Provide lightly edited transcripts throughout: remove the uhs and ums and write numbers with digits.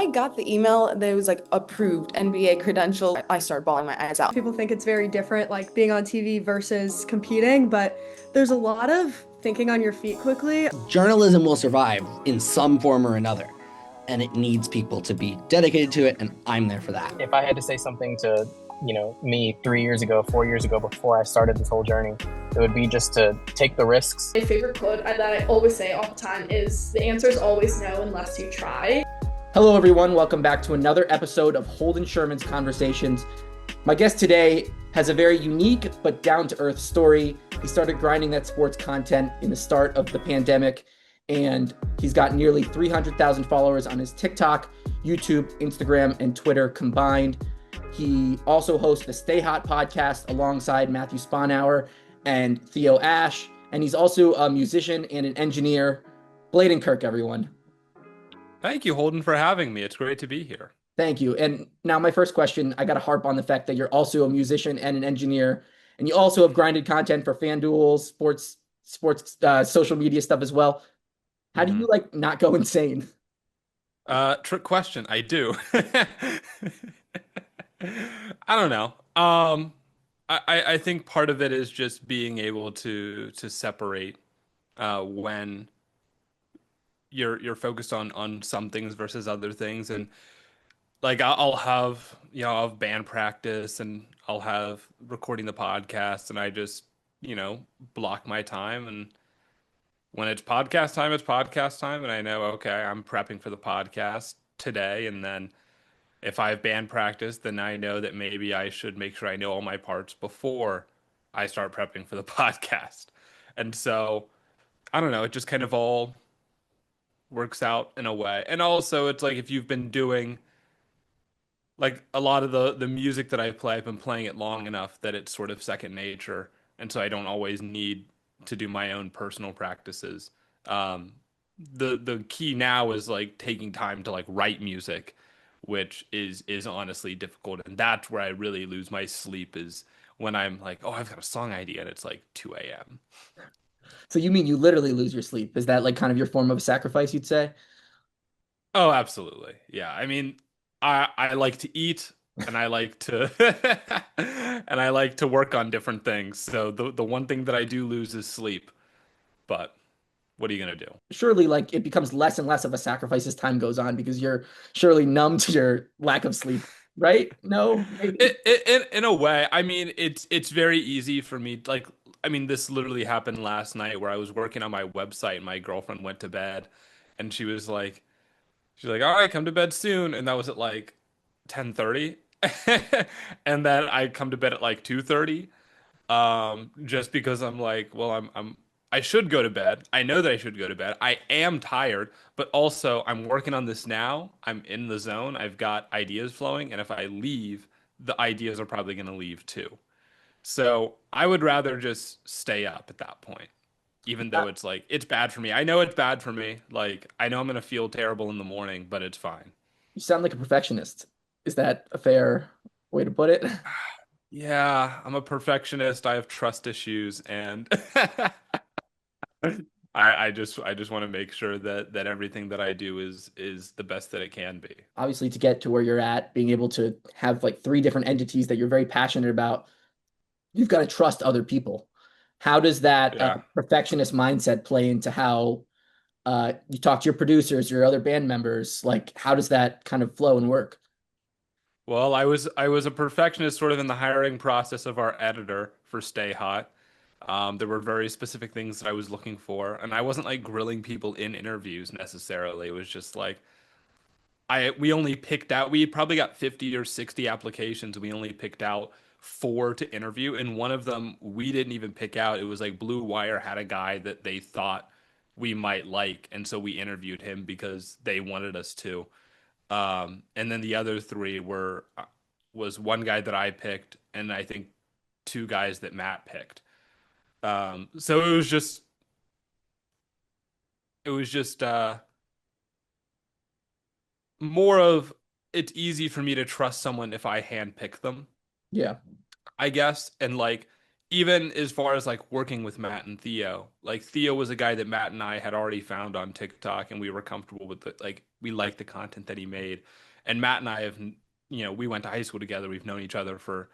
I got the email that it was like approved NBA credential, I started bawling my eyes out. People think it's very different, like being on TV versus competing, but there's a lot of thinking on your feet quickly. Journalism will survive in some form or another, and it needs people to be dedicated to it, and I'm there for that. If I had to say something to, me 3 years ago, 4 years ago, before I started this whole journey, it would be just to take the risks. My favorite quote that I always say all the time is, the answer is always no unless you try. Hello, everyone. Welcome back to another episode of Holden Conversations. My guest today has a very unique but down-to-earth story. He started grinding that sports content in the start of the pandemic, and he's got nearly 300,000 followers on his TikTok, YouTube, Instagram, and Twitter combined. He also hosts the Stay Hot podcast alongside Matthew Sponauer and Theo Ash, and he's also a musician and an engineer. Blaiden Kirk, everyone. Thank you, Holden, for having me. It's great to be here. Thank you. And now my first question, I got to harp on the fact that you're also a musician and an engineer, and you also have grinded content for FanDuel, sports, social media stuff as well. How do you not go insane? Trick question. I do. I don't know. I think part of it is just being able to separate when you're focused on some things versus other things, and like I'll have band practice and I'll have recording the podcast, and I just block my time, and when it's podcast time, and I know, okay, I'm prepping for the podcast today, and then if I have band practice, then I know that maybe I should make sure I know all my parts before I start prepping for the podcast. And so I don't know, it just kind of all works out in a way. And also it's like if you've been doing like a lot of the music that I play, I've been playing it long enough that it's sort of second nature. And so I don't always need to do my own personal practices. The key now is like taking time to like write music, which is honestly difficult. And that's where I really lose my sleep, is when I'm like, oh, I've got a song idea and it's like 2 a.m. So you mean you literally lose your sleep? Is that like kind of your form of sacrifice, you'd say? Oh, absolutely. Yeah. I mean, I like to eat, and I like to and I like to work on different things. So the one thing that I do lose is sleep. But what are you gonna do? Surely like it becomes less and less of a sacrifice as time goes on because you're surely numb to your lack of sleep, right? No, maybe. In a way, I mean, it's very easy for me. Like, I mean, this literally happened last night where I was working on my website and my girlfriend went to bed, and she's like, all right, come to bed soon. And that was at like 10:30. And then I come to bed at like 2:30. Just because I'm like, well, I should go to bed. I know that I should go to bed. I am tired, but also I'm working on this now. I'm in the zone. I've got ideas flowing, and if I leave, the ideas are probably going to leave too. So I would rather just stay up at that point, even though it's like it's bad for me. I know it's bad for me. Like I know I'm going to feel terrible in the morning, but it's fine. You sound like a perfectionist. Is that a fair way to put it? Yeah, I'm a perfectionist. I have trust issues, and I just want to make sure that everything that I do is the best that it can be. Obviously, to get to where you're at, being able to have like three different entities that you're very passionate about, you've got to trust other people. How does that Yeah. perfectionist mindset play into how you talk to your producers, your other band members? Like, how does that kind of flow and work? Well, I was a perfectionist sort of in the hiring process of our editor for Stay Hot. There were very specific things that I was looking for, and I wasn't like grilling people in interviews necessarily. It was just like we probably got 50 or 60 applications. We only picked out four to interview, and one of them we didn't even pick out. It was like Blue Wire had a guy that they thought we might like, and so we interviewed him because they wanted us to. And then the other three was one guy that I picked, and I think two guys that Matt picked. So it was just more of, it's easy for me to trust someone if I handpick them, Yeah. I guess. And like, even as far as like working with Matt and Theo, like Theo was a guy that Matt and I had already found on TikTok, and we were comfortable with like like the content that he made. And Matt and I have, we went to high school together. We've known each other for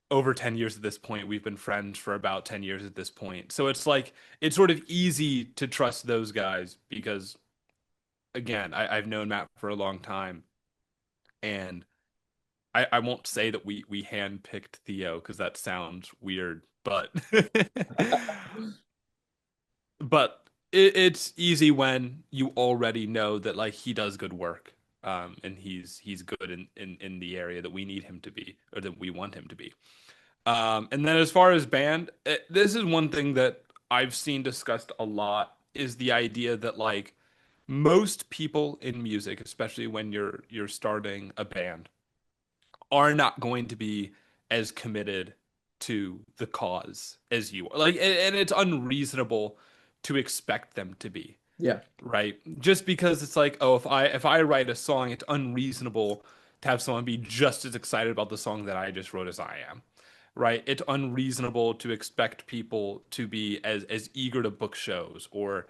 over 10 years at this point. We've been friends for about 10 years at this point. So it's like, it's sort of easy to trust those guys because, again, I've known Matt for a long time. And I won't say that we handpicked Theo because that sounds weird, but but it's easy when you already know that like he does good work, and he's good in the area that we need him to be or that we want him to be. And then as far as band, this is one thing that I've seen discussed a lot is the idea that like most people in music, especially when you're starting a band, are not going to be as committed to the cause as you are. Like, and it's unreasonable to expect them to be, Yeah. right? Just because it's like, oh, if I write a song, it's unreasonable to have someone be just as excited about the song that I just wrote as I am, right? It's unreasonable to expect people to be as eager to book shows or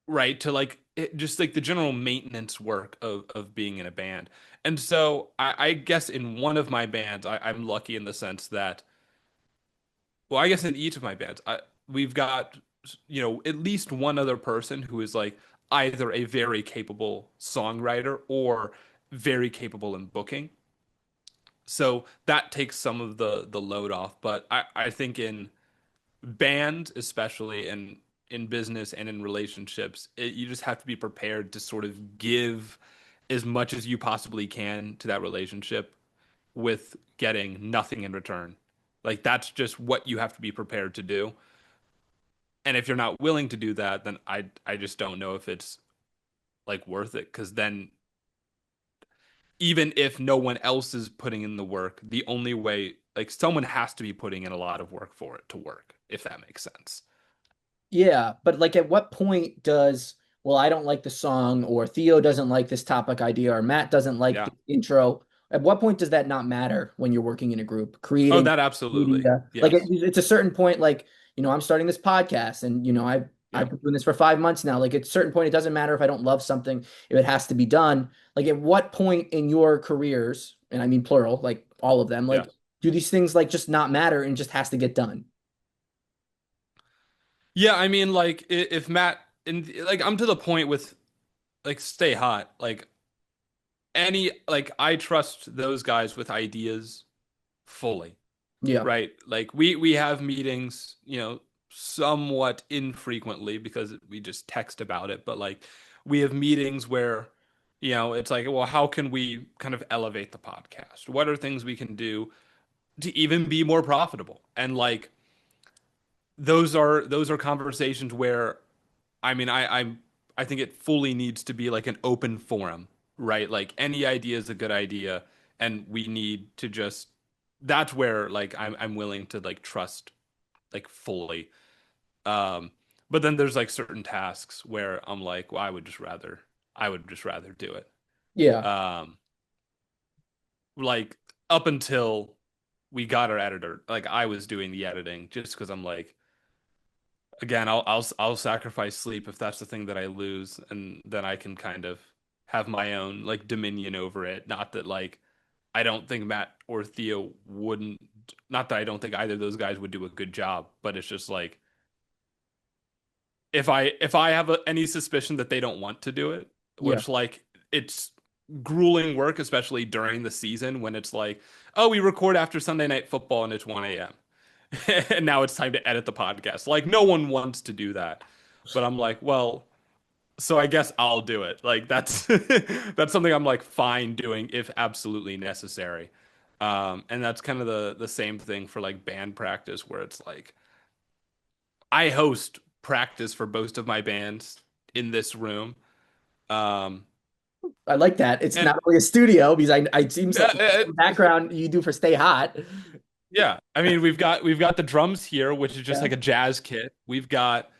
right to like just like the general maintenance work of being in a band. And so I guess in one of my bands I'm lucky in the sense that, well, I guess in each of my bands we've got at least one other person who is like either a very capable songwriter or very capable in booking, so that takes some of the load off. But I think in band especially and in business and in relationships, you just have to be prepared to sort of give as much as you possibly can to that relationship with getting nothing in return. Like that's just what you have to be prepared to do. And if you're not willing to do that, then I just don't know if it's like worth it, because then even if no one else is putting in the work, the only way, like someone has to be putting in a lot of work for it to work, if that makes sense. Yeah, but like at what point does, well, I don't like the song, or Theo doesn't like this topic idea, or Matt doesn't like Yeah. the intro? At what point does that not matter when you're working in a group, Oh, creating that absolutely. media? Like Yes. it's a certain point, like, I'm starting this podcast and, I've Yeah. been doing this for 5 months now. Like at a certain point, it doesn't matter if I don't love something, if it has to be done. Like at what point in your careers, and I mean plural, like all of them, Yeah. like do these things like just not matter and just has to get done? Yeah, I mean, like if Matt and like I'm to the point with like Stay Hot, like any like I trust those guys with ideas fully, Yeah. right? Like we have meetings, somewhat infrequently because we just text about it, but like we have meetings where it's like, well, how can we kind of elevate the podcast? What are things we can do to even be more profitable? And like those are conversations where I mean, I think it fully needs to be like an open forum, right? Like any idea is a good idea, and we need to just that's where like I'm willing to like trust like fully. Um, but then there's like certain tasks where I'm like, well, I would just rather do it. Yeah. Um, like up until we got our editor, like I was doing the editing just because I'm like, again, I'll sacrifice sleep if that's the thing that I lose, and then I can kind of have my own like dominion over it. Not that like I don't think Matt or Theo wouldn't, not that I don't think either of those guys would do a good job, but it's just like if I have any suspicion that they don't want to do it, Yeah. which like it's grueling work, especially during the season when it's like, oh, we record after Sunday Night Football and it's 1 a.m. and now it's time to edit the podcast. Like no one wants to do that. But I'm like, well, so I guess I'll do it. Like that's that's something I'm like fine doing if absolutely necessary. And that's kind of the same thing for like band practice where it's like I host practice for most of my bands in this room. Um I like that. It's and not only a studio because I seems like uh, the background you do for Stay Hot. Yeah, I mean we've got the drums here, which is just Yeah. like a jazz kit. We've got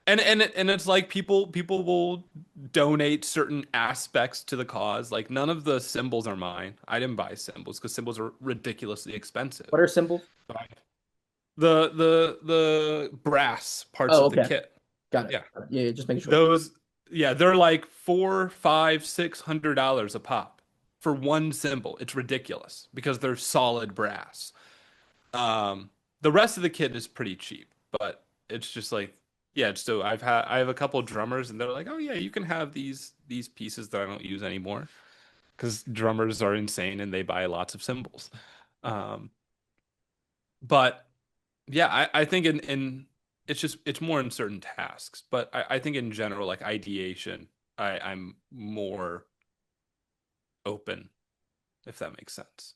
and it's like people will donate certain aspects to the cause. Like none of the cymbals are mine. I didn't buy cymbals because cymbals are ridiculously expensive. What are symbols? But the brass parts Oh, of the okay. kit. Got it. Yeah. Yeah, just making sure. Those Yeah, they're like four, five, $600 a pop for one cymbal. It's ridiculous because they're solid brass. Um, the rest of the kit is pretty cheap, but it's just like, yeah. So I have a couple drummers, and they're like, oh yeah, you can have these pieces that I don't use anymore because drummers are insane and they buy lots of cymbals. Um, but yeah, I think in it's just it's more in certain tasks, but I think in general, like ideation, I'm more open, if that makes sense.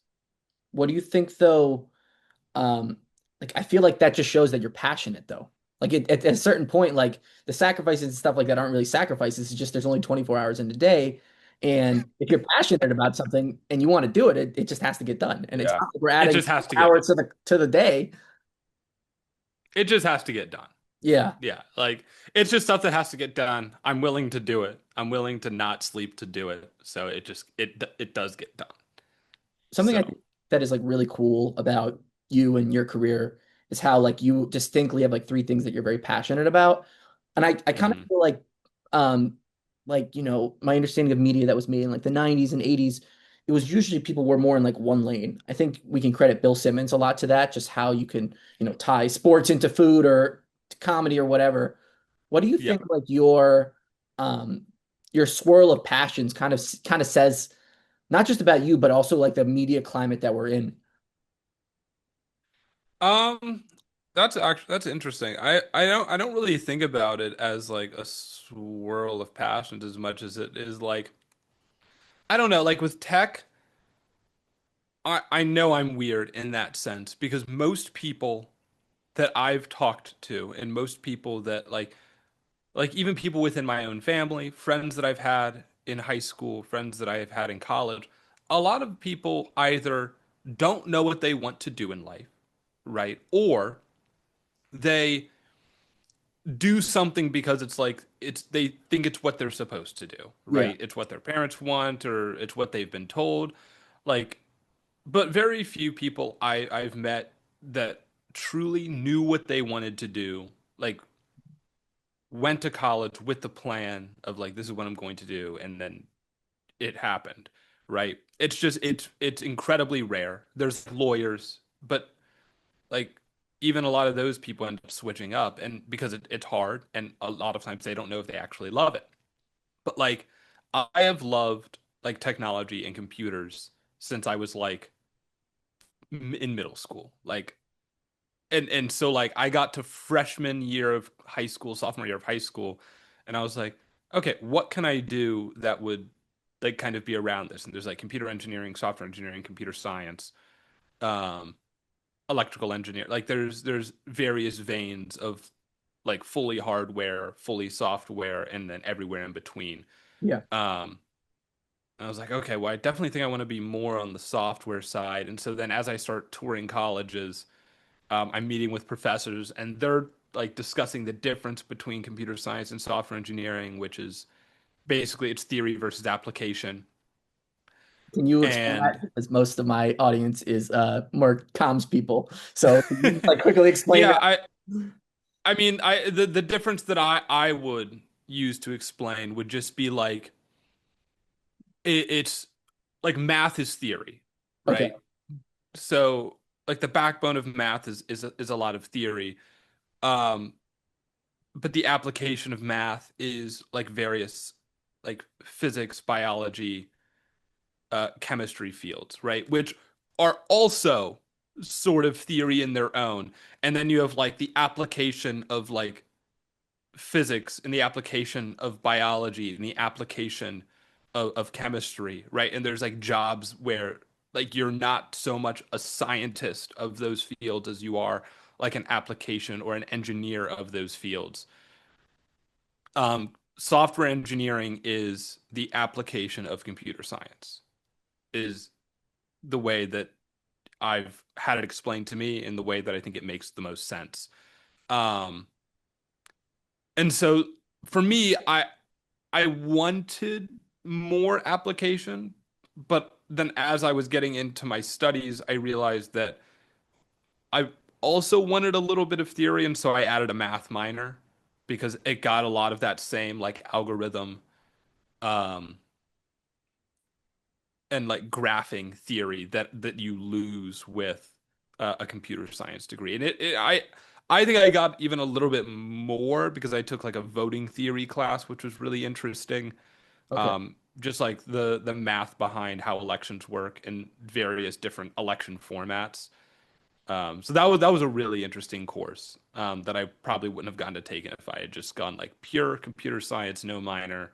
What do you think though? Um, like I feel like that just shows that you're passionate though. Like at a certain point, like the sacrifices and stuff like that aren't really sacrifices. It's just there's only 24 hours in a day. And if you're passionate about something and you want to do it, it just has to get done. And it's Yeah. not like we're It adding just has to get done. hours to the day. It just has to get done. Yeah. Yeah, like it's just stuff that has to get done. I'm willing to do it. I'm willing to not sleep to do it. So it does get done. Something I So, think that is like really cool about you and your career is how like you distinctly have like three things that you're very passionate about. And I kind of mhm. feel um like my understanding of media that was made in like the 90s and 80s, it was usually people were more in like one lane. I think we can credit Bill Simmons a lot to that, just how you can, tie sports into food or to comedy or whatever. What do you Yeah. think like your swirl of passions kind of says not just about you, but also like the media climate that we're in. Um, that's interesting. I don't really think about it as like a swirl of passions as much as it is like I don't know, like with tech, I know I'm weird in that sense because most people that I've talked to and most people that like even people within my own family, friends that I've had in high school, friends that I have had in college, a lot of people either don't know what they want to do in life, right? Or they do something because it's like it's they think it's what they're supposed to do, Yeah. right? It's what their parents want or it's what they've been told. Like, but very few people I've met that truly knew what they wanted to do, like went to college with the plan of like this is what I'm going to do and then it happened, right? It's just it's incredibly rare. There's lawyers, but like even a lot of those people end up switching up and because it's hard and a lot of times they don't know if they actually love it. But like I have loved like technology and computers since I was like in middle school. Like and so like I got to freshman year of high school, sophomore year of high school, and I was like, okay, what can I do that would like kind of be around this? And there's like computer engineering, software engineering, computer science, um, electrical engineer. Like there's various veins of like fully hardware, fully software, and then everywhere in between. Yeah. Um, I was like, okay, well, I definitely think I want to be more on the software side. And so then as I start touring colleges, I'm meeting with professors and they're like discussing the difference between computer science and software engineering, which is basically it's theory versus application. Can you explain And that? Because most of my audience is more comms people. So can you like quickly explain yeah, that? I mean, the difference that I would use to explain would just be like it's like math is theory, Okay. right? So like the backbone of math is a lot of theory. Um, but the application of math is like various like physics, biology, chemistry fields, right? Which are also sort of theory in their own. And then you have like the application of like physics and the application of biology and the application of chemistry, right? And there's like jobs where like you're not so much a scientist of those fields as you are like an application or an engineer of those fields. Software engineering is the application of computer science, is the way that I've had it explained to me in the way that I think it makes the most sense. Um, and so for me, I wanted more application, but then as I was getting into my studies, I realized that I also wanted a little bit of theory, and so I added a math minor. because it got a lot of that same like algorithm um and like graphing theory that you lose with a computer science degree. And I think I got even a little bit more because I took like a voting theory class, which was really interesting. Okay. Just like the math behind how elections work in various different election formats. So that was a really interesting course that I probably wouldn't have gotten to take it if I had just gone like pure computer science, no minor.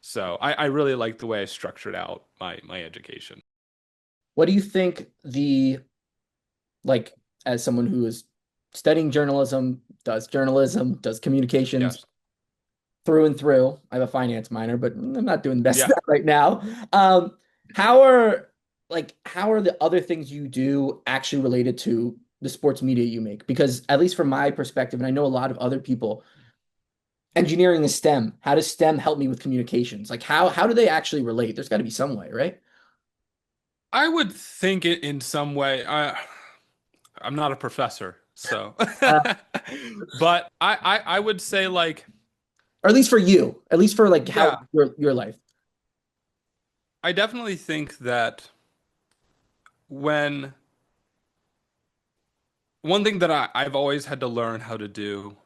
So I really like the way I structured out my education. What do you think like, as someone who is studying journalism, does communications Yes. through and through? I have a finance minor, but I'm not doing the best at Yeah. that right now. Um, how are how are the other things you do actually related to the sports media you make? Because at least from my perspective, and I know a lot of other people, engineering is STEM. How does STEM help me with communications? Like how do they actually relate? There's got to be some way, right? I would think it in some way. I'm not a professor, so Uh, but I would say like or at least for you, at least for like how yeah, your life. I definitely think that when one thing that I've always had to learn how to do,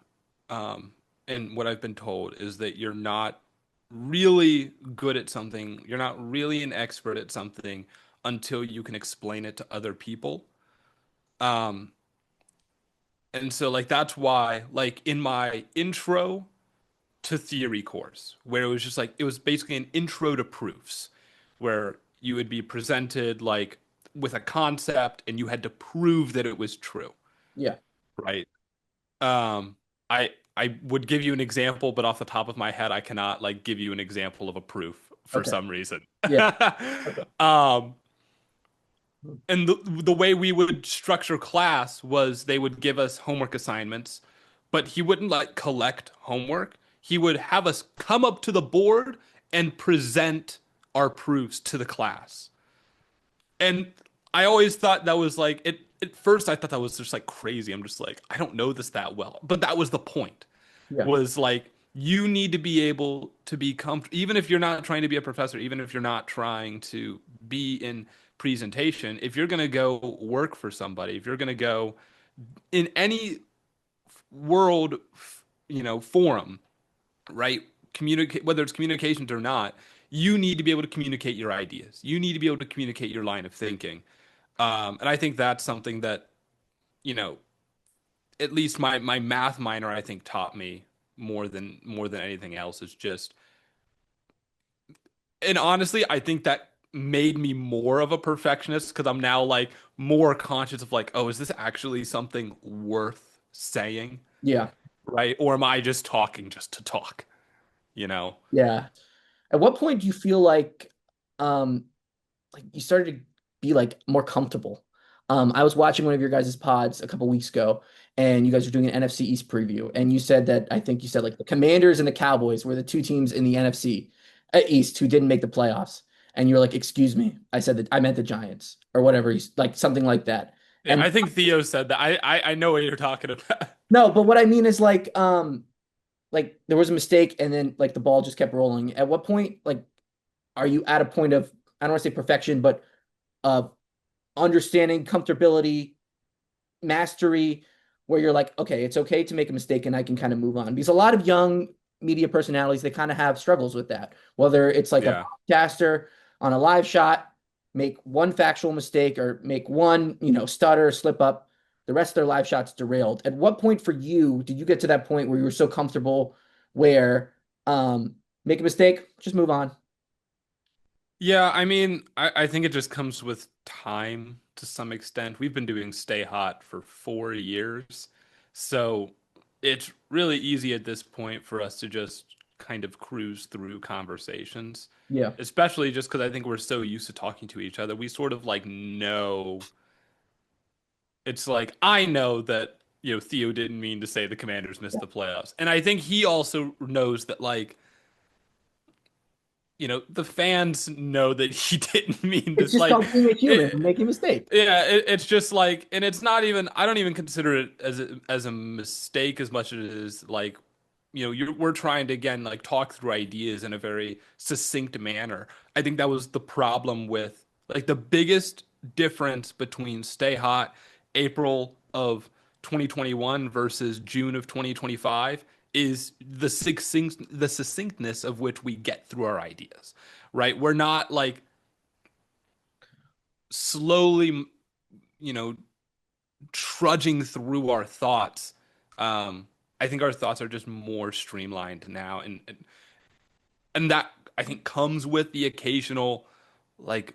um, and what I've been told is that you're not really good at something, you're not really an expert at something until you can explain it to other people. Um, and so like that's why like in my intro to theory course, where it was just like it was basically an intro to proofs, where you would be presented like with a concept and you had to prove that it was true, Yeah. right? Um, I would give you an example, but off the top of my head, I cannot like give you an example of a proof for Okay. some reason. Yeah. Okay. Um, and the way we would structure class was they would give us homework assignments, but he wouldn't like collect homework. He would have us come up to the board and present our proofs to the class. And I always thought that was like it at first I thought that was just like crazy. I'm just like, I don't know this that well. But that was the point. Yeah. Was like you need to be able to be comfortable, even if you're not trying to be a professor, even if you're not trying to be in presentation, if you're going to go work for somebody, if you're going to go in any world, forum, right? Communicate, whether it's communications or not, you need to be able to communicate your ideas. You need to be able to communicate your line of thinking. And I think that's something that, you know, at least my math minor, I think taught me more than anything else is just, and honestly, I think that made me more of a perfectionist because I'm now like more conscious of like, oh, is this actually something worth saying? Yeah. Right? Or am I just talking just to talk? You know? Yeah. At what point do you feel um like you started to be like more comfortable? I was watching one of your guys' pods a couple weeks ago, and you guys were doing an NFC East preview, and you said that I think you said like the Commanders and the Cowboys were the two teams in the NFC East who didn't make the playoffs. And you're like, excuse me, I said that I meant the Giants or whatever, like something like that. Yeah, And I think Theo said that. I know what you're talking about. no, but what I mean is like there was a mistake and then like the ball just kept rolling. At what point, like, are you at a point of, I don't want to say perfection, but uh understanding, comfortability, mastery, where you're like, okay, it's okay to make a mistake and I can kind of move on? Because a lot of young media personalities, they kind of have struggles with that. Whether it's like a Yeah. podcaster on a live shot, make one factual mistake or make one, stutter, slip up, the rest of their live shots derailed. At what point for you did you get to that point where you were so comfortable where make a mistake, just move on? Yeah, I mean, I think it just comes with time to some extent. We've been doing Stay Hot for 4 years, so it's really easy at this point for us to just kind of cruise through conversations, Yeah. especially just because I think we're so used to talking to each other. We sort of like know it's like I know that, Theo didn't mean to say the Commanders missed the playoffs. And I think he also knows that like the fans know that he didn't mean It's this. just Like, called being a human and it, making a mistake. yeah, it's just like, and it's not even. I don't even consider it as a mistake as much as it is like we're trying to again like talk through ideas in a very succinct manner. I think that was the problem with like the biggest difference between Stay Hot April of 2021 versus June of 2025 is the succinctness of which we get through our ideas, right? We're not like slowly, you know, trudging through our thoughts. I think our thoughts are just more streamlined now, and that I think comes with the occasional like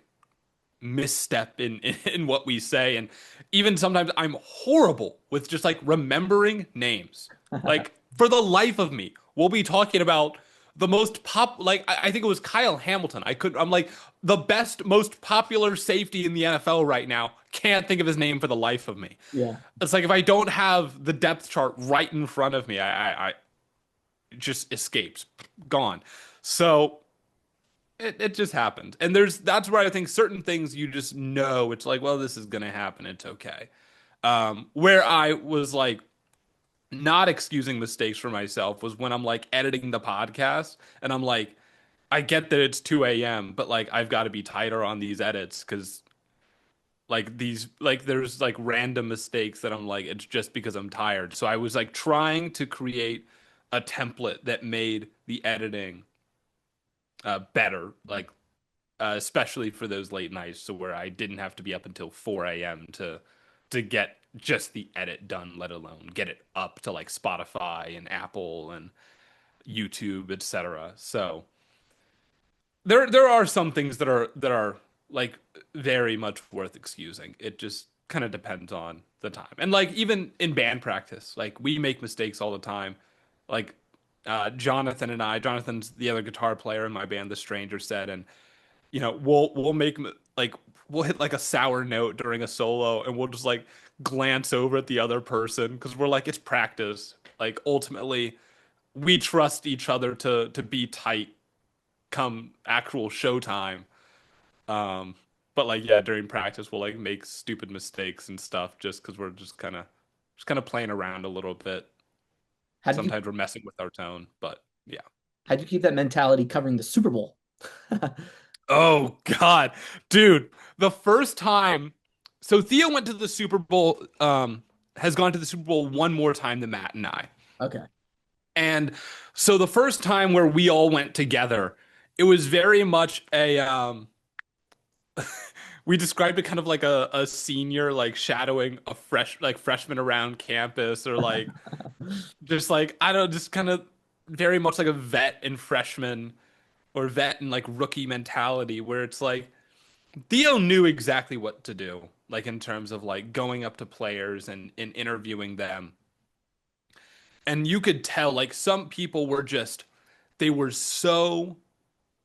misstep in what we say, and even sometimes I'm horrible with just like remembering names. Like for the life of me, we'll be talking about the most like I think it was Kyle Hamilton. I'm like the best, most popular safety in the NFL right now. Can't think of his name for the life of me. Yeah. It's like if I don't have the depth chart right in front of me, I it just escapes, gone. So it just happened. And that's where I think certain things you just know it's like, well, this is gonna happen. It's okay. Where I was like not excusing mistakes for myself was when I'm like editing the podcast and I'm like, I get that it's 2 a.m., but like I've got to be tighter on these edits because like these like there's like random mistakes that I'm like it's just because I'm tired. So I was like trying to create a template that made the editing better, like especially for those late nights, so where I didn't have to be up until 4 a.m. to get just the edit done, let alone get it up to like Spotify and Apple and YouTube, etc. So there are some things that are like very much worth excusing. It just kind of depends on the time. And like even in band practice, like we make mistakes all the time. Like Jonathan's the other guitar player in my band, The Stranger said, and we'll make like we'll hit like a sour note during a solo and we'll just like glance over at the other person because we're like it's practice. Like ultimately we trust each other to be tight come actual showtime. But like yeah, during practice we'll like make stupid mistakes and stuff just because we're just kind of playing around a little bit. How did you Sometimes we're messing with our tone, but yeah. how'd you keep that mentality covering the Super Bowl? Oh God, dude, the first time, so Theo went to the Super Bowl, has gone to the Super Bowl one more time than Matt and I. Okay. And so the first time where we all went together, it was very much we described it kind of like a senior like shadowing a freshman around campus or like just like I don't know, just kind of very much like a vet and freshman or vet and like rookie mentality where it's like Theo knew exactly what to do, like in terms of like going up to players and interviewing them. And you could tell like some people were just they were so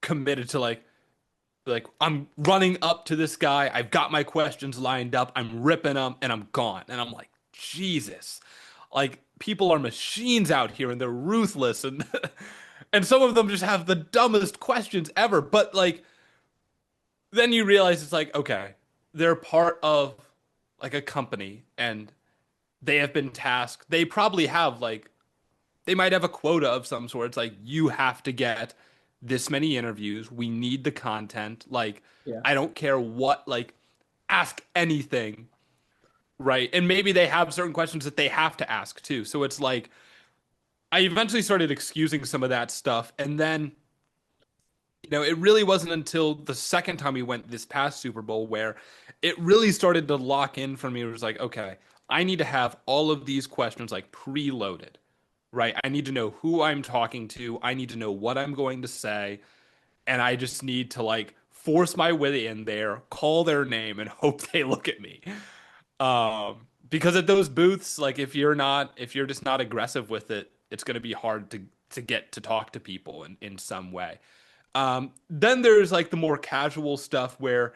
committed to like I'm running up to this guy, I've got my questions lined up, I'm ripping them and I'm gone. And I'm like, Jesus. Like people are machines out here and they're ruthless and and some of them just have the dumbest questions ever. But like then you realize it's like, okay, they're part of like a company and they have been tasked. They probably have like they might have a quota of some sort. It's like you have to get this many interviews. We need the content. Like Yeah. I don't care what, like ask anything, right? And maybe they have certain questions that they have to ask too. So it's like I eventually started excusing some of that stuff and then it really wasn't until the second time we went this past Super Bowl where it really started to lock in for me. It was like, okay, I need to have all of these questions like preloaded, right? I need to know who I'm talking to. I need to know what I'm going to say. And I just need to like force my way in there, call their name, and hope they look at me. Because at those booths, like if you're just not aggressive with it, it's going to be hard to get to talk to people in some way. Then there's like the more casual stuff where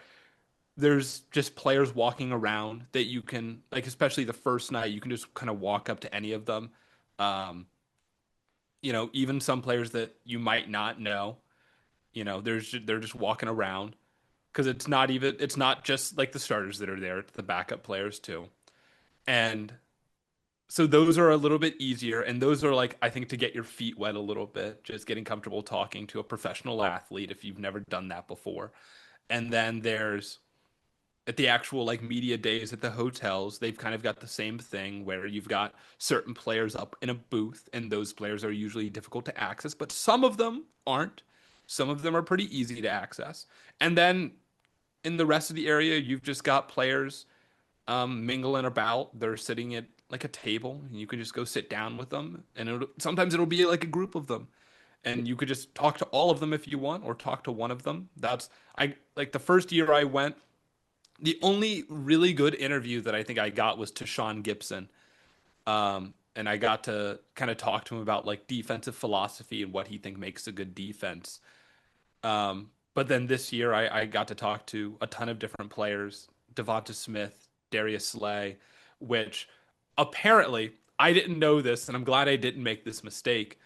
there's just players walking around that you can like, especially the first night, you can just kind of walk up to any of them. Um, even some players that you might not know, they're just walking around because it's not just like the starters that are there, it's the backup players too. And So those are a little bit easier, and those are like I think to get your feet wet a little bit, just getting comfortable talking to a professional athlete if you've never done that before. And then there's at the actual like media days at the hotels, they've kind of got the same thing where you've got certain players up in a booth, and those players are usually difficult to access, but some of them aren't. Some of them are pretty easy to access. And then in the rest of the area, you've just got players mingling about. They're sitting at like a table, and you can just go sit down with them. And sometimes it'll be like a group of them, and you could just talk to all of them if you want, or talk to one of them. That's I like the first year I went. The only really good interview that I think I got was to Sean Gibson. And I got to kind of talk to him about like defensive philosophy and what he think makes a good defense. But then this year I got to talk to a ton of different players, Devonta Smith, Darius Slay, which apparently I didn't know this, and I'm glad I didn't make this mistake.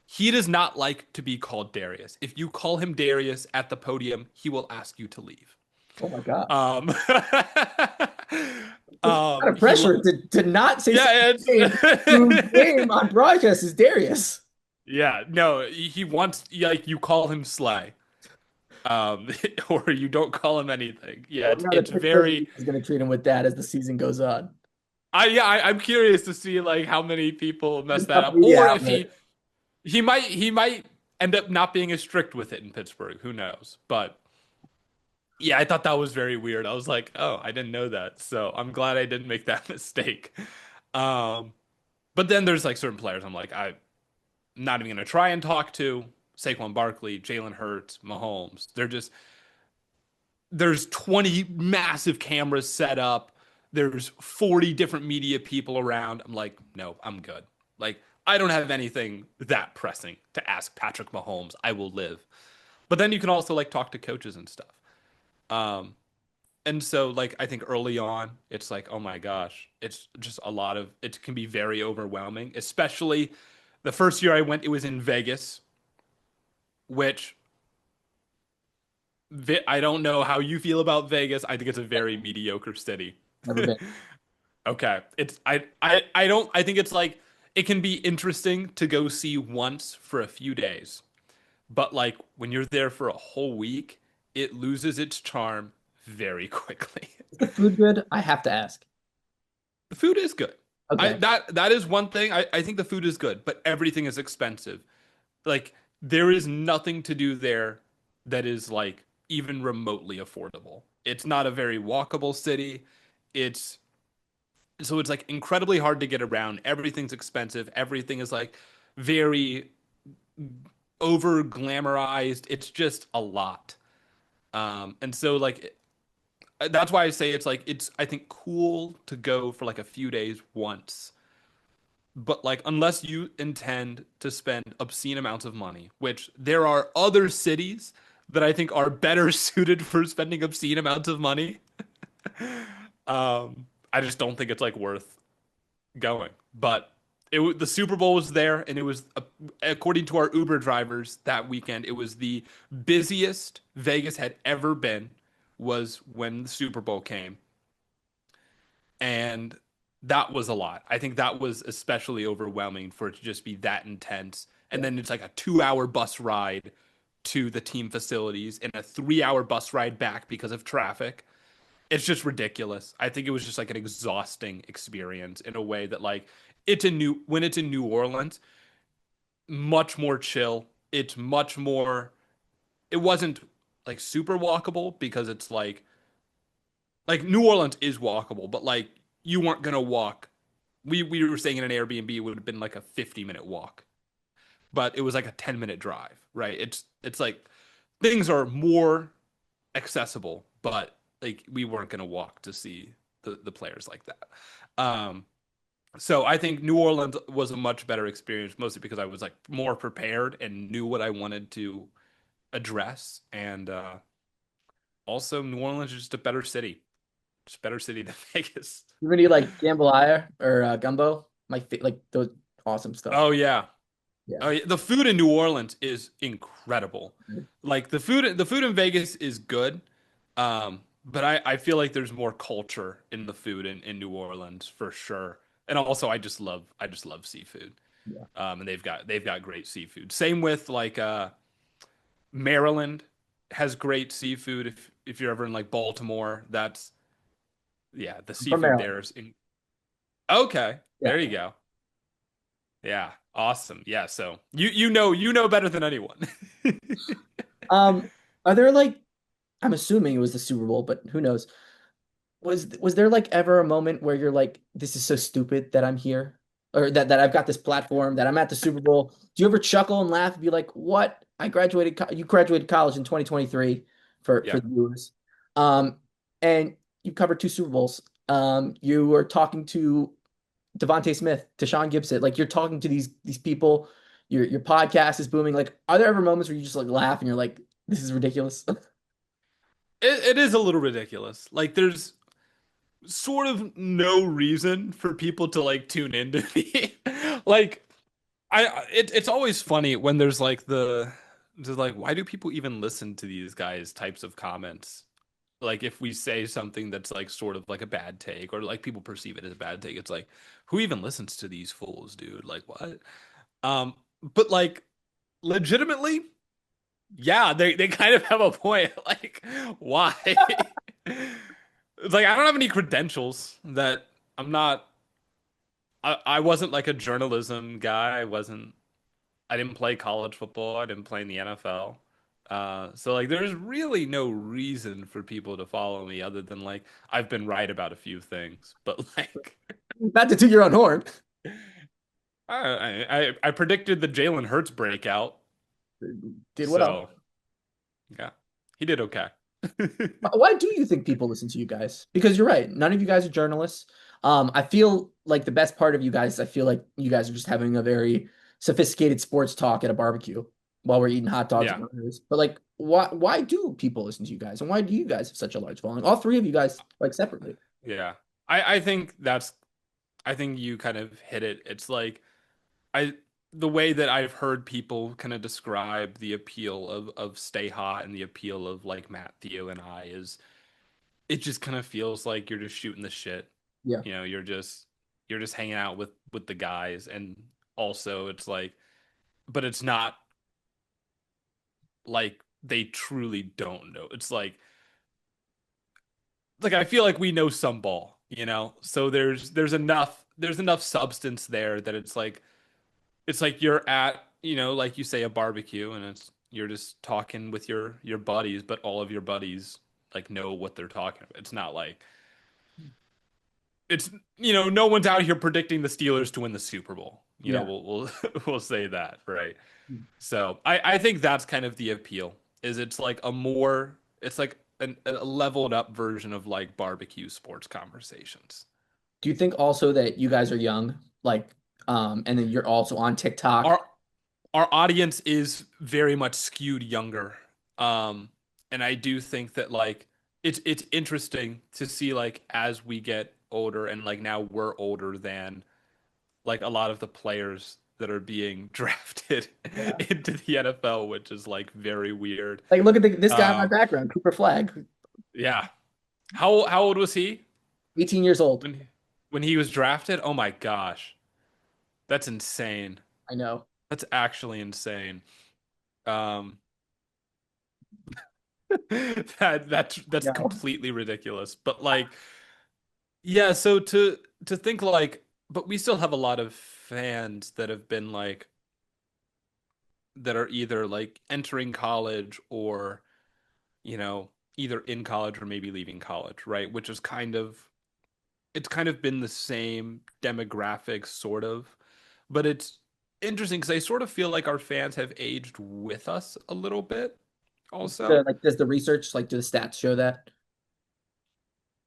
He does not like to be called Darius. If you call him Darius at the podium, he will ask you to leave. Oh my God. Kind of He pressure to not say yeah, whose name on broadcast is Darius. yeah, no, he wants like you call him Slay, or you don't call him anything. Yeah, it's very. He's going to treat him with that as the season goes on. I'm curious to see like how many people mess that up, Yeah, or if he might end up not being as strict with it in Pittsburgh. Who knows? But yeah, I thought that was very weird. I was like, oh, I didn't know that, so I'm glad I didn't make that mistake. But then there's like certain players I'm like I'm not even gonna try and talk to. Saquon Barkley, Jalen Hurts, Mahomes. There's 20 massive cameras set up. There's 40 different media people around. I'm like, no, I'm good. Like, I don't have anything that pressing to ask Patrick Mahomes. I will live. But then you can also like talk to coaches and stuff. And so like I think early on, it's like, oh my gosh, it's just it can be very overwhelming, especially the first year I went, it was in Vegas, which I don't know how you feel about Vegas. I think it's a very mediocre city. Never been. Okay. I think it's like it can be interesting to go see once for a few days. But like when you're there for a whole week, it loses its charm very quickly. Is the food good? I have to ask. The food is good. Okay. That is one thing. I think the food is good, but everything is expensive. Like there is nothing to do there that is like even remotely affordable. It's not a very walkable city. It's like incredibly hard to get around. Everything's expensive. Everything is like very over glamorized. It's just a lot. And so like that's why I say it's like it's I think cool to go for like a few days once. But like unless you intend to spend obscene amounts of money, which there are other cities that I think are better suited for spending obscene amounts of money. I just don't think it's like worth going. But the Super Bowl was there, and it was according to our Uber drivers that weekend, it was the busiest Vegas had ever been. Was when the Super Bowl came, and that was a lot. I think that was especially overwhelming for it to just be that intense. And then it's like a 2-hour bus ride to the team facilities and a 3-hour bus ride back because of traffic. It's just ridiculous. I think it was just like an exhausting experience in a way that like when it's in New Orleans, much more chill. It's much more, it wasn't like super walkable because it's like New Orleans is walkable, but like you weren't gonna walk. We were staying in an Airbnb, it would have been like a 50-minute walk. But it was like a 10-minute drive, right? It's like things are more accessible, but like we weren't gonna walk to see the players like that. So I think New Orleans was a much better experience, mostly because I was like more prepared and knew what I wanted to address, and also New Orleans is just a better city, than Vegas. You really like jambalaya or gumbo? Like those awesome stuff. Oh yeah. Yeah. Oh yeah. The food in New Orleans is incredible. Like the food in Vegas is good, but I feel like there's more culture in the food in New Orleans for sure. And also I just love seafood. Yeah. And they've got great seafood. Same with like Maryland has great seafood. If you're ever in like Baltimore, that's yeah, the I'm from seafood Maryland. there is okay. Yeah. There you go. Yeah, awesome. Yeah, so you know better than anyone. Um, are there like I'm assuming it was the Super Bowl, but who knows? Was there like ever a moment where you're like, this is so stupid that I'm here? Or that I've got this platform, that I'm at the Super Bowl? Do you ever chuckle and laugh and be like, what? You graduated college in 2023 for Yeah. the viewers. Um, and you covered two Super Bowls. You were talking to Devontae Smith, to Sean Gibson, like you're talking to these people, your podcast is booming. Like, are there ever moments where you just like laugh and you're like, this is ridiculous? It is a little ridiculous. Like there's sort of no reason for people to like tune into me. Like it's always funny when there's like there's like why do people even listen to these guys types of comments? Like if we say something that's like sort of like a bad take or like people perceive it as a bad take, it's like who even listens to these fools, dude? Like what? But like legitimately, yeah, they kind of have a point. Like why? It's like I don't have any credentials that I'm not I wasn't like a journalism guy. I didn't play college football. I didn't play in the NFL. So like there's really no reason for people to follow me other than like I've been right about a few things. But like Not to toot your own horn. I predicted the Jalen Hurts breakout. Did what else? So yeah, he did okay. Why do you think people listen to you guys? Because you're right. None of you guys are journalists. I feel like the best part of you guys, I feel like you guys are just having a very sophisticated sports talk at a barbecue while we're eating hot dogs Yeah. and burgers. But like, why do people listen to you guys? And why do you guys have such a large following? All three of you guys, like separately. Yeah. I think I think you kind of hit it. It's like I the way that I've heard people kind of describe the appeal of Stay Hot and the appeal of like Matt, Theo, and I is it just kind of feels like you're just shooting the shit. Yeah. You know, you're just hanging out with the guys, and also it's like, but it's not like they truly don't know. It's like I feel like we know some ball, you know. So there's enough substance there that it's like you're at, you know, like you say, a barbecue, and it's you're just talking with your buddies, but all of your buddies like know what they're talking about. It's not like it's you know, no one's out here predicting the Steelers to win the Super Bowl. You know, Yeah. we'll we'll say that, right? So I think that's kind of the appeal. Is it's like a more it's like a leveled up version of like barbecue sports conversations. Do you think also that you guys are young, like, and then you're also on TikTok? Our our audience is very much skewed younger. Um, and I do think that like it's interesting to see like as we get older and like now we're older than like a lot of the players that are being drafted Yeah. into the NFL, which is like very weird. Like, look at this guy in my Um, background, Cooper Flag, yeah. How old was he 18 years old. when he was drafted? Oh my gosh. That's insane. I know. That's actually insane. Um that's No. completely ridiculous. But like yeah, so to think like but we still have a lot of fans that have been like that are either like entering college or you know either in college or maybe leaving college, right? Which is kind of it's kind of been the same demographic sort of, but it's interesting because I sort of feel like our fans have aged with us a little bit also. Like, does the research, like, do the stats show that?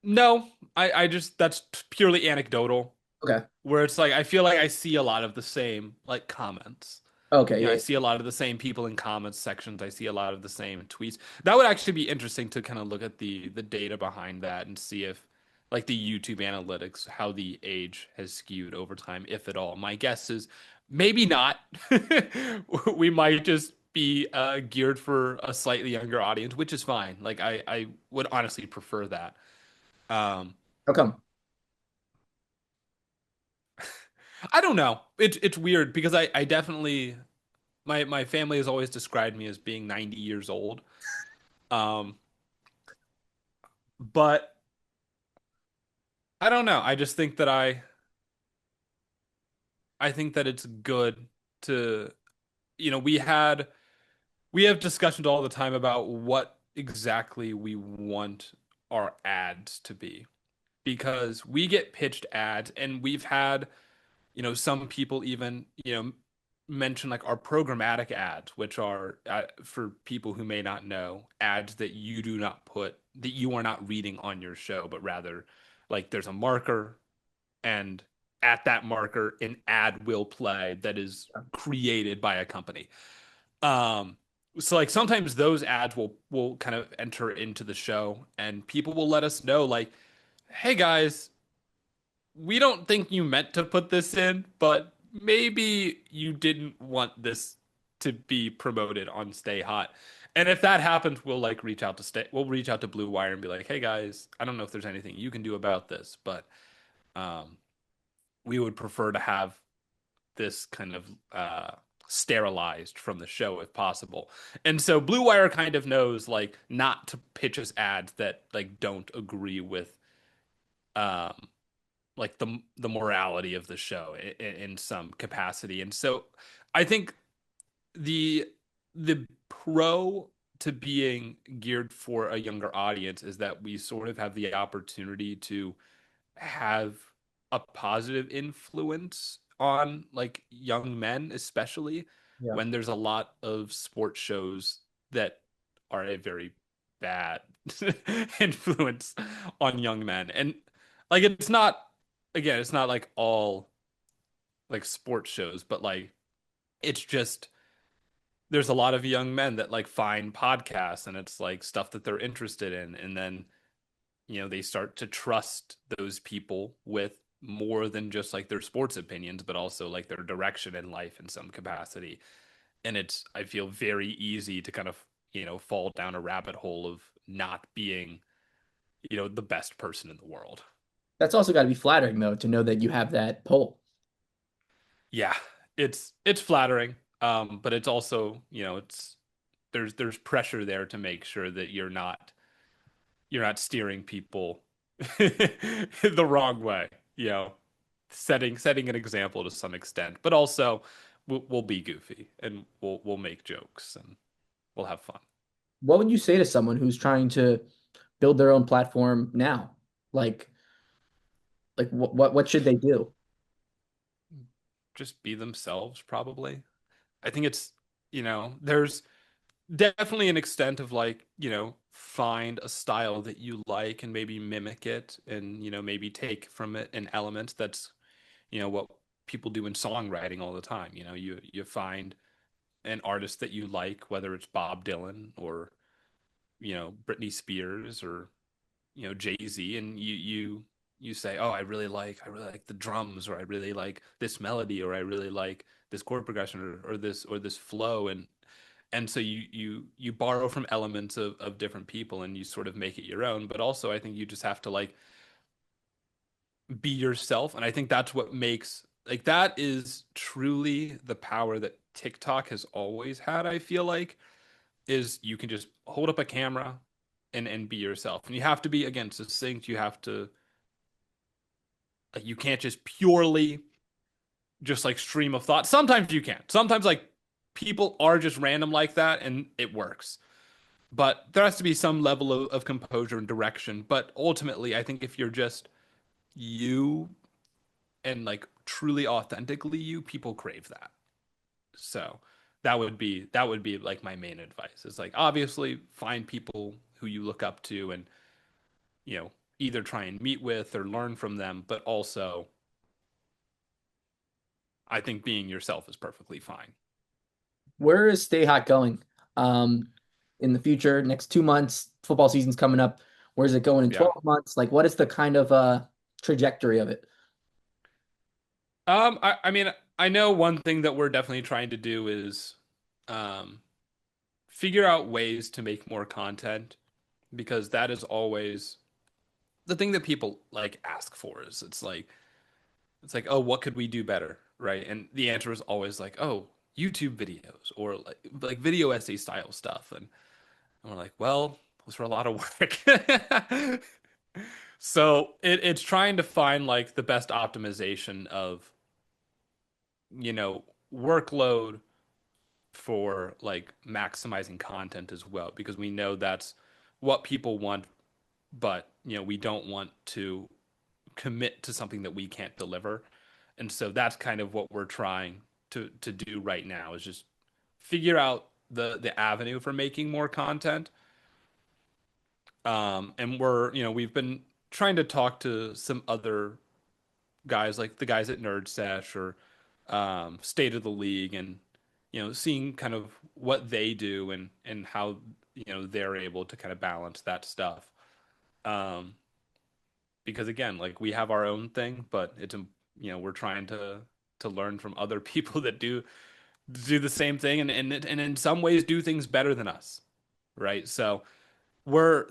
No, I just that's purely anecdotal Okay. where it's like I feel like I see a lot of the same like comments. Okay. You know, I Yeah. see a lot of the same people in comments sections. I see a lot of the same tweets. That would actually be interesting to kind of look at the data behind that and see if like the YouTube analytics, how the age has skewed over time, if at all. My guess is maybe not. We might just be geared for a slightly younger audience, which is fine. Like I would honestly prefer that. Um, How come? I don't know. It's weird because I definitely my family has always described me as being 90 years old. Um, but I don't know. I just think that I think that it's good to, we have discussions all the time about what exactly we want our ads to be because we get pitched ads and we've had, some people even, mention like our programmatic ads, which are for people who may not know, ads that you do not put, that you are not reading on your show, but rather like there's a marker and at that marker an ad will play that is created by a company. Um, so like sometimes those ads will kind of enter into the show and people will let us know like, hey guys, we don't think you meant to put this in, but maybe you didn't want this to be promoted on Stay Hot. And if that happens, we'll reach out to Blue Wire and be like, hey guys, I don't know if there's anything you can do about this, but um, we would prefer to have this kind of sterilized from the show if possible. And so Blue Wire kind of knows like not to pitch us ads that like don't agree with um like the morality of the show in some capacity. And so I think the the pro to being geared for a younger audience is that we sort of have the opportunity to have a positive influence on like young men, especially Yeah. when there's a lot of sports shows that are a very bad influence on young men. And like it's not like all like sports shows, but like it's just there's a lot of young men that like find podcasts and it's like stuff that they're interested in and then they start to trust those people with more than just like their sports opinions, but also like their direction in life in some capacity. And I feel very easy to kind of, fall down a rabbit hole of not being, the best person in the world. That's also got to be flattering though to know that you have that pull. Yeah, it's flattering. But it's also, there's pressure there to make sure that you're not steering people the wrong way, setting an example to some extent, but also we'll be goofy and we'll make jokes and we'll have fun. What would you say to someone who's trying to build their own platform now? Like, what should they do? Just be themselves, probably. I think there's definitely an extent of like, find a style that you like and maybe mimic it and, maybe take from it an element that's, what people do in songwriting all the time. You find an artist that you like, whether it's Bob Dylan or, Britney Spears or, Jay-Z, and you say, "Oh, I really like the drums, or I really like this melody, or I really like this chord progression, or this flow," and so you borrow from elements of different people and you sort of make it your own. But also, I think you just have to like be yourself, and I think that's what makes like that is truly the power that TikTok has always had. I feel like is you can just hold up a camera and be yourself, and you have to be again succinct. You have to like you can't just purely just like stream of thought. Sometimes you can. Sometimes like people are just random like that and it works. But there has to be some level of composure and direction. But ultimately, I think if you're just you and like truly authentically you, people crave that. So that would be like my main advice. Is like obviously find people who you look up to and either try and meet with or learn from them, but also I think being yourself is perfectly fine. Where is Stay Hot going? Um, in the future, next 2 months, football season's coming up. Where's it going in Yeah. 12 months? Like, what is the kind of trajectory of it? I mean, I know one thing that we're definitely trying to do is um, figure out ways to make more content because that is always the thing that people like ask for is it's like it's like, oh, what could we do better, right? And the answer is always like, oh, YouTube videos or like video essay style stuff. And we're like, well, those are a lot of work. So it's trying to find like the best optimization of, workload for like maximizing content as well, because we know that's what people want, but we don't want to commit to something that we can't deliver. And so that's kind of what we're trying to do right now, is just figure out the avenue for making more content. And we've been trying to talk to some other guys, like the guys at Nerd Sesh or State of the League, and seeing kind of what they do and how they're able to kind of balance that stuff. Um, because again, like we have our own thing, but we're trying to learn from other people that do the same thing, and in some ways do things better than us, right? So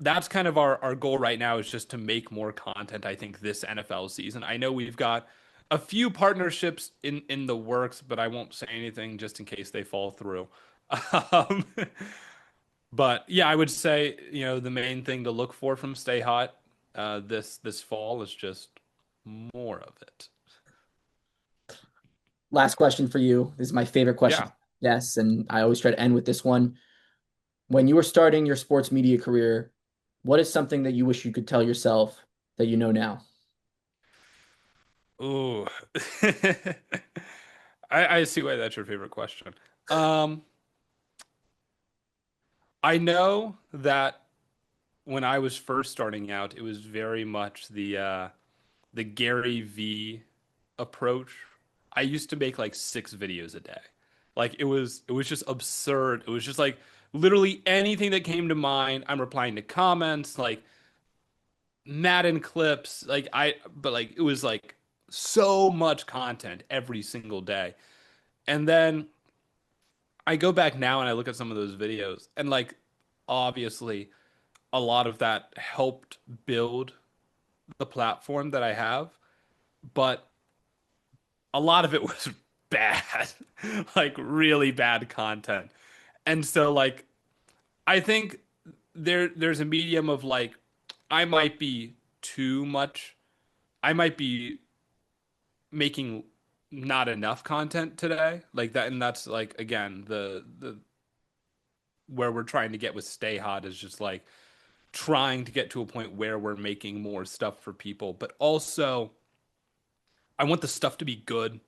that's kind of our goal right now, is just to make more content. I think this NFL season, I know we've got a few partnerships in the works, but I won't say anything just in case they fall through. Um, but yeah, I would say, the main thing to look for from Stay Hot this fall is just more of it. Last question for you. This is my favorite question. Yeah. Yes, and I always try to end with this one. When you were starting your sports media career, what is something that you wish you could tell yourself that you know now? Ooh. I see why that's your favorite question. Um, I know that when I was first starting out, it was very much the Gary V approach. I used to make like 6 videos a day. Like it was just absurd. It was just like literally anything that came to mind. I'm replying to comments, like Madden clips, but like it was like so much content every single day. And then I go back now and I look at some of those videos, and like obviously a lot of that helped build the platform that I have, but a lot of it was bad, like really bad content. And so like I think there's a medium of like I might be too much. I might be making not enough content today. Like that, and that's like again the where we're trying to get with Stay Hot, is just like trying to get to a point where we're making more stuff for people, but also I want the stuff to be good.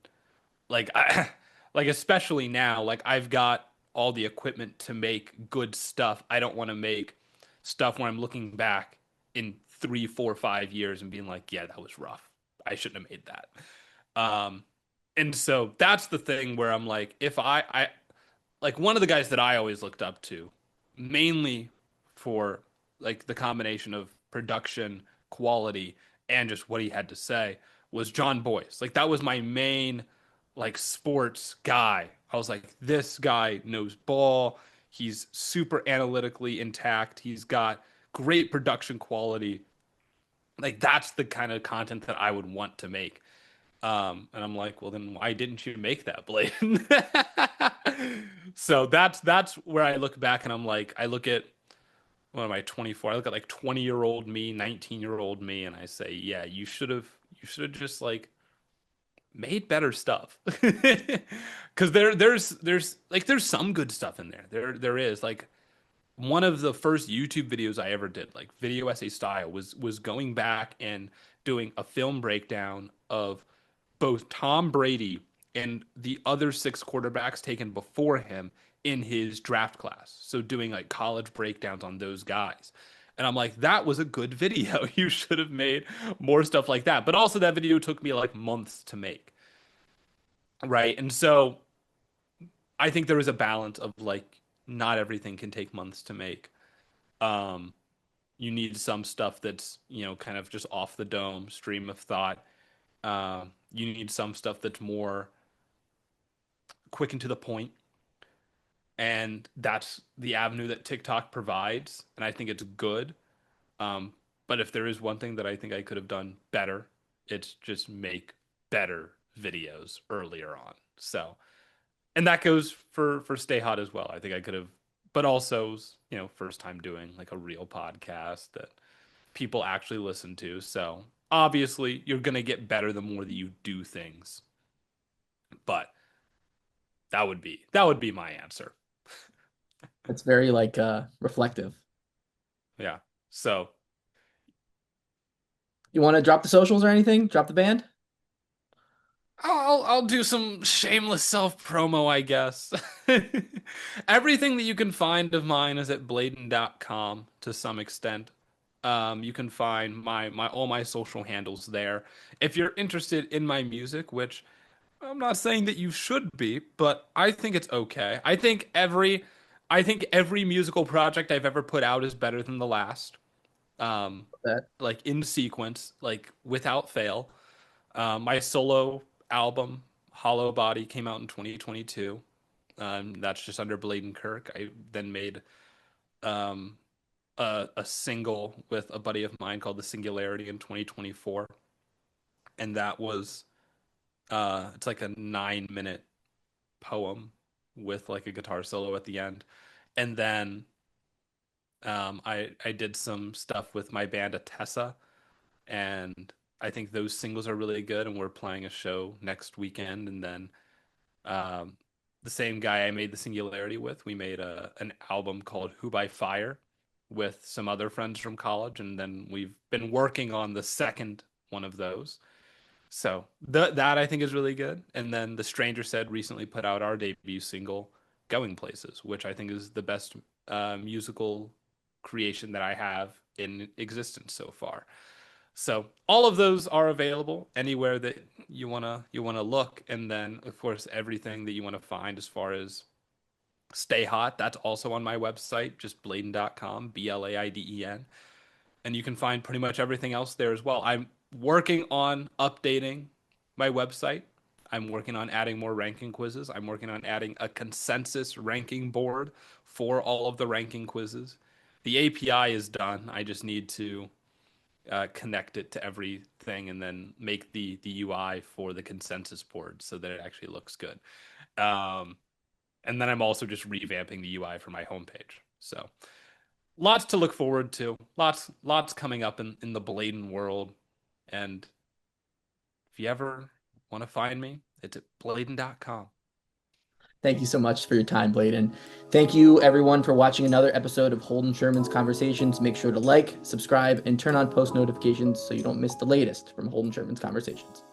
Like I like especially now, like I've got all the equipment to make good stuff. I don't want to make stuff where I'm looking back in 3, 4, 5 years and being like, yeah, that was rough. I shouldn't have made that. Um, and so that's the thing where I'm like, if I like one of the guys that I always looked up to, mainly for like the combination of production, quality, and just what he had to say, was John Boyce. Like that was my main like sports guy. I was like, this guy knows ball. He's super analytically intact. He's got great production quality. Like that's the kind of content that I would want to make. And I'm like, well, then why didn't you make that, Blaiden? So that's where I look back and I'm like, I look at what am I, 24? I look at like 20-year-old me, 19-year-old me, and I say, yeah, you should have just like made better stuff. Because there's some good stuff in there. There is like one of the first YouTube videos I ever did, like video essay style, was going back and doing a film breakdown of both Tom Brady and the other 6 quarterbacks taken before him in his draft class. So doing like college breakdowns on those guys. And I'm like, that was a good video. You should have made more stuff like that. But also that video took me like months to make. Right. And so I think there is a balance of like not everything can take months to make. Um, you need some stuff that's, kind of just off the dome, stream of thought. You need some stuff that's more quick and to the point, and that's the avenue that TikTok provides, and I think it's good. But if there is one thing that I think I could have done better, it's just make better videos earlier on. So, and that goes for Stay Hot as well. I think I could have, but also, first time doing like a real podcast that people actually listen to. So obviously you're going to get better the more that you do things. But that would be my answer. It's very like reflective. Yeah. So You want to drop the socials or anything? Drop the band? I'll do some shameless self promo, I guess. Everything that you can find of mine is at blaiden.com to some extent. You can find my all my social handles there. If you're interested in my music, which I'm not saying that you should be, but I think it's okay. I think every musical project I've ever put out is better than the last. That Like in sequence, like without fail. My solo album, Hollow Body, came out in 2022. That's just under Blaiden Kirk. I then made a single with a buddy of mine called The Singularity in 2024. And that was it's like a 9-minute poem with like a guitar solo at the end. And then I did some stuff with my band Atessa, and I think those singles are really good. And we're playing a show next weekend. And then um, the same guy I made The Singularity with, we made an album called Who by Fire with some other friends from college, and then we've been working on the second one of those. So that I think is really good. And then The Stranger Said recently put out our debut single, Going Places, which I think is the best musical creation that I have in existence so far. So all of those are available anywhere that you wanna look. And then of course everything that you want to find as far as Stay Hot, that's also on my website, just blaiden.com, Blaiden. And you can find pretty much everything else there as well. I'm working on updating my website. I'm working on adding more ranking quizzes. I'm working on adding a consensus ranking board for all of the ranking quizzes. The API is done. I just need to connect it to everything and then make the UI for the consensus board so that it actually looks good. And then I'm also just revamping the UI for my homepage. So lots to look forward to. Lots coming up in the Blaiden world. And if you ever want to find me, it's at blaiden.com. Thank you so much for your time, Blaiden. Thank you, everyone, for watching another episode of Holden Sherman's Conversations. Make sure to like, subscribe, and turn on post notifications so you don't miss the latest from Holden Sherman's Conversations.